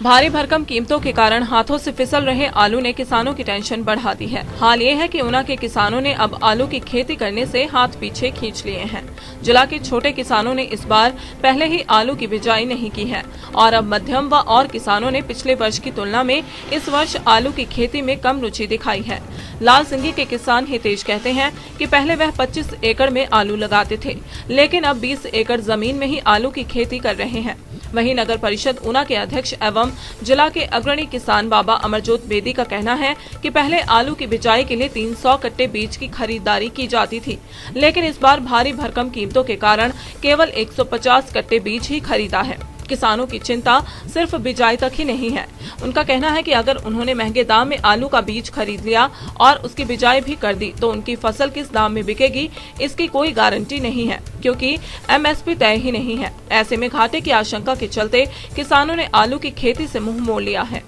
भारी भरकम कीमतों के कारण हाथों से फिसल रहे आलू ने किसानों की टेंशन बढ़ा दी है। हाल ये है कि ऊना के किसानों ने अब आलू की खेती करने से हाथ पीछे खींच लिए हैं। जिला के छोटे किसानों ने इस बार पहले ही आलू की बिजाई नहीं की है और अब मध्यम व और किसानों ने पिछले वर्ष की तुलना में इस वर्ष आलू की खेती में कम रुचि दिखाई है। लाल सिंगी के किसान हितेश कहते हैं कि पहले वह 25 एकड़ में आलू लगाते थे, लेकिन अब 20 एकड़ जमीन में ही आलू की खेती कर रहे हैं। वहीं नगर परिषद ऊना के अध्यक्ष एवं जिला के अग्रणी किसान बाबा अमरजोत बेदी का कहना है कि पहले आलू की बिजाई के लिए 300 कट्टे बीज की खरीदारी की जाती थी, लेकिन इस बार भारी भरकम कीमतों के कारण केवल 150 कट्टे बीज ही खरीदा है। किसानों की चिंता सिर्फ बिजाई तक ही नहीं है। उनका कहना है कि अगर उन्होंने महंगे दाम में आलू का बीज खरीद लिया और उसकी बिजाई भी कर दी तो उनकी फसल किस दाम में बिकेगी, इसकी कोई गारंटी नहीं है, क्योंकि एमएसपी तय ही नहीं है। ऐसे में घाटे की आशंका के चलते किसानों ने आलू की खेती से मुंह मोड़ लिया है।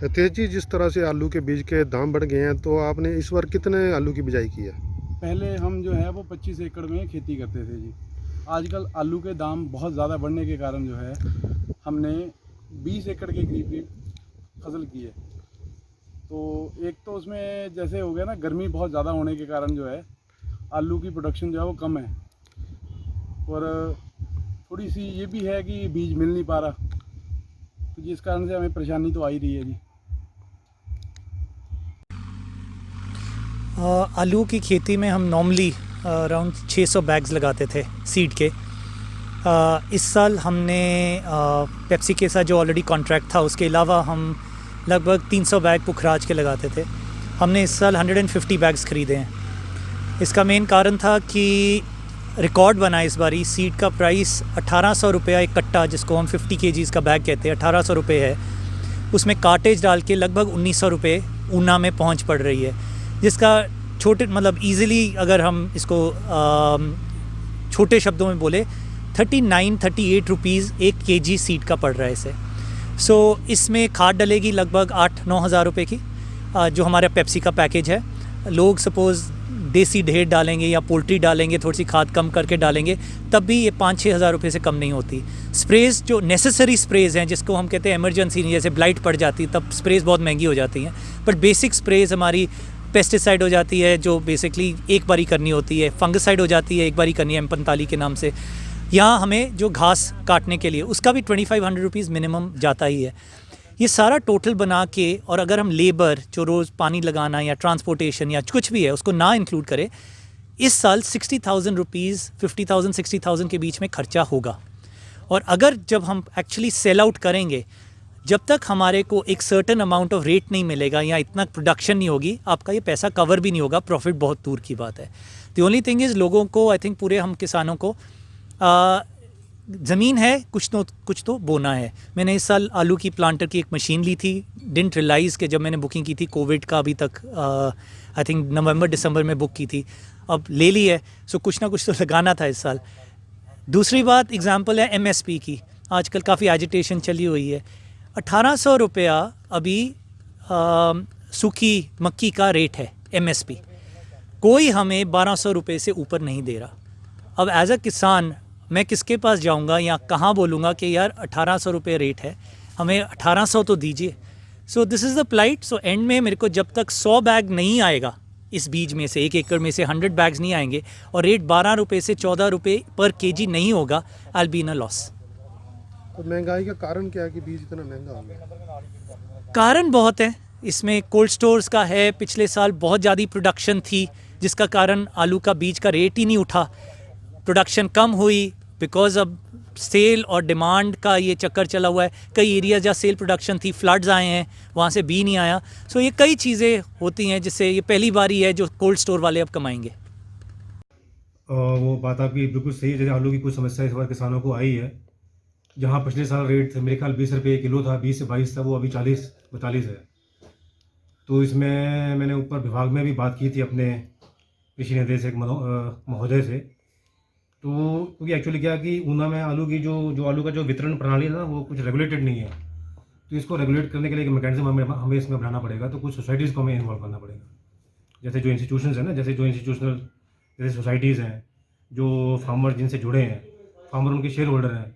तेज जी, जिस तरह से आलू के बीज के दाम बढ़ गए हैं, तो आपने इस बार कितने आलू की बिजाई की है? पहले हम जो है वो 25 एकड़ में खेती करते थे जी। आजकल आलू के दाम बहुत ज़्यादा बढ़ने के कारण जो है हमने 20 एकड़ के करीब फसल की है। तो एक तो उसमें जैसे हो गया ना, गर्मी बहुत ज़्यादा होने के कारण जो है आलू की प्रोडक्शन जो है वो कम है, और थोड़ी सी ये भी है कि बीज मिल नहीं पा रहा, तो जिस कारण से हमें परेशानी तो आ ही रही है जी। आलू की खेती में हम नॉर्मली अराउंड 600 बैग्स लगाते थे सीड के। इस साल हमने पेप्सी के साथ जो ऑलरेडी कॉन्ट्रैक्ट था, उसके अलावा हम लगभग 300 बैग पुखराज के लगाते थे। हमने इस साल 150 बैग्स ख़रीदे हैं। इसका मेन कारण था कि रिकॉर्ड बना इस बारी। सीड का प्राइस 1800 रुपया एक कट्टा, जिसको हम 50 kgs का बैग कहते हैं, 1800 रुपये है। उसमें कार्टेज डाल के लगभग 1900 रुपये ऊना में पहुंच पड़ रही है, जिसका छोटे मतलब ईज़िली अगर हम इसको छोटे शब्दों में बोले 38 रुपीज़ 1 kg सीड का पड़ रहा है इसे। सो इसमें खाद डलेगी लगभग 8-9 हज़ार रुपये की, जो हमारा पेप्सी का पैकेज है। लोग सपोज़ देसी ढेर डालेंगे या पोल्ट्री डालेंगे, थोड़ी सी खाद कम करके डालेंगे, तब भी ये 5-6 हज़ार रुपये से कम नहीं होती। स्प्रेज़ जो नेसेसरी स्प्रेज़ हैं, जिसको हम कहते हैं इमरजेंसी, जैसे ब्लाइट पड़ जाती है तब स्प्रेज़ बहुत महंगी हो जाती हैं, बट बेसिक स्प्रेज़ हमारी पेस्टिसाइड हो जाती है जो बेसिकली एक बारी करनी होती है, फंगिसाइड हो जाती है एक बारी करनी है M45 के नाम से। यहाँ हमें जो घास काटने के लिए उसका भी 2500 रुपीज़ मिनिमम जाता ही है। ये सारा टोटल बना के, और अगर हम लेबर जो रोज़ पानी लगाना या ट्रांसपोर्टेशन या कुछ भी है उसको ना इंक्लूड करें, इस साल 60,000 रुपीज़ 50,000-60,000 के बीच में खर्चा होगा। और अगर जब हम एक्चुअली सेल आउट करेंगे, जब तक हमारे को एक सर्टेन अमाउंट ऑफ रेट नहीं मिलेगा या इतना प्रोडक्शन नहीं होगी, आपका ये पैसा कवर भी नहीं होगा, प्रॉफिट बहुत दूर की बात है। द ओनली थिंग इज़ लोगों को, आई थिंक पूरे हम किसानों को ज़मीन है, कुछ तो बोना है। मैंने इस साल आलू की प्लांटर की एक मशीन ली थी, डिडंट रियलाइज़ कि जब मैंने बुकिंग की थी कोविड का अभी तक आई थिंक नवंबर-दिसंबर में बुक की थी, अब ले ली है। सो कुछ ना कुछ तो लगाना था इस साल। दूसरी बात एग्जांपल है MSP की। आजकल काफ़ी एजिटेशन चली हुई है। 1800 रुपया अभी सूखी मक्की का रेट है MSP। कोई हमें 1200 रुपये से ऊपर नहीं दे रहा। अब एज अ किसान मैं किसके पास जाऊंगा या कहाँ बोलूँगा कि यार 1800 रुपये रेट है, हमें 1800 तो दीजिए। So this is the plight. So end में मेरे को जब तक 100 बैग नहीं आएगा इस बीज में से, 1 एकड़ में से 100 बैग्स नहीं आएंगे और रेट 12 रुपये से 14 रुपये पर kg नहीं होगा, I will be in a loss. तो महंगाई का कारण क्या है कि बीज इतना महंगा हो गया? कारण बहुत है इसमें। कोल्ड स्टोर्स का है, पिछले साल बहुत ज़्यादा प्रोडक्शन थी जिसका कारण आलू का बीज का रेट ही नहीं उठा। प्रोडक्शन कम हुई बिकॉज अब सेल और डिमांड का ये चक्कर चला हुआ है। कई एरिया जहाँ सेल प्रोडक्शन थी, फ्लड्स आए हैं, वहाँ से बी नहीं आया। सो ये कई चीज़ें होती हैं जिससे ये पहली बारी है जो कोल्ड स्टोर वाले अब कमाएंगे। वो बात आपकी बिल्कुल सही है। जैसे आलू की कुछ समस्या इस बार किसानों को आई है। जहाँ पिछले साल रेट थे मेरे ख्याल 20 रुपये किलो था, 20 से 22 था, वो अभी 40-42 है। तो इसमें मैंने ऊपर विभाग में भी बात की थी अपने कृषि निदेशक महोदय से। तो क्योंकि एक्चुअली क्या कि ऊना में आलू की जो आलू का जो वितरण प्रणाली है ना, वो कुछ रेगुलेटेड नहीं है। तो इसको रेगुलेट करने के लिए एक मैकेनिज्म हमें इसमें बनाना पड़ेगा। तो कुछ सोसाइटीज़ को हमें इन्वॉल्व करना पड़ेगा। जैसे जो इंस्टीट्यूशंस हैं ना, जैसे सोसाइटीज़ हैं, जो फार्मर जिनसे जुड़े हैं, फार्मर उनके शेयर होल्डर हैं,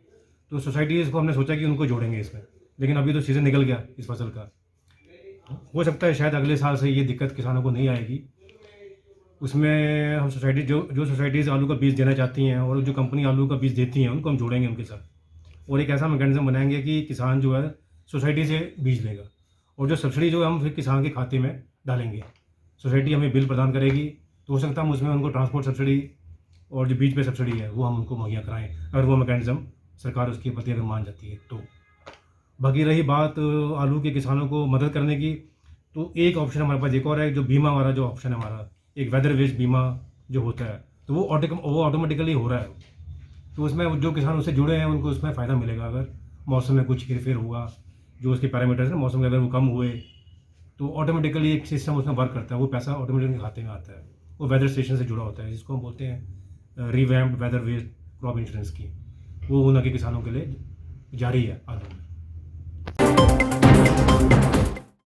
तो सोसाइटीज़ को हमने सोचा कि उनको जोड़ेंगे इसमें। लेकिन अभी तो सीज़न निकल गया इस फसल का। हो सकता है शायद अगले साल से ये दिक्कत किसानों को नहीं आएगी। उसमें हम सोसाइटी जो सोसाइटीज़ आलू का बीज देना चाहती हैं और जो कंपनी आलू का बीज देती हैं उनको हम जोड़ेंगे उनके साथ, और एक ऐसा मैकेनिज्म बनाएंगे कि किसान जो है सोसाइटी से बीज लेगा, और जो सब्सिडी जो है हम फिर किसान के खाते में डालेंगे। सोसाइटी हमें बिल प्रदान करेगी, तो हो सकता है हम उसमें उनको ट्रांसपोर्ट सब्सिडी और जो बीज पे सब्सिडी है वो हम उनको मुहैया कराएं, अगर वो मैकेनिज्म सरकार उसके प्रति अगर मान जाती है तो। बाकी रही बात आलू के किसानों को मदद करने की, तो एक ऑप्शन हमारे पास एक और है, जो बीमा वाला जो ऑप्शन है हमारा, एक वेदर बेस्ड बीमा जो होता है, तो वो ऑटोमेटिकली हो रहा है। तो उसमें जो किसान उससे जुड़े हैं उनको उसमें फ़ायदा मिलेगा। अगर मौसम में कुछ हेरफेर हुआ, जो उसके पैरामीटर्स हैं मौसम के अगर वो कम हुए, तो ऑटोमेटिकली एक सिस्टम उसमें वर्क करता है, वो पैसा ऑटोमेटिकली खाते में आता है। वो वेदर स्टेशन से जुड़ा होता है, जिसको हम बोलते हैं revamped weather based crop insurance की। वो उनके किसानों के लिए जारी है आलू।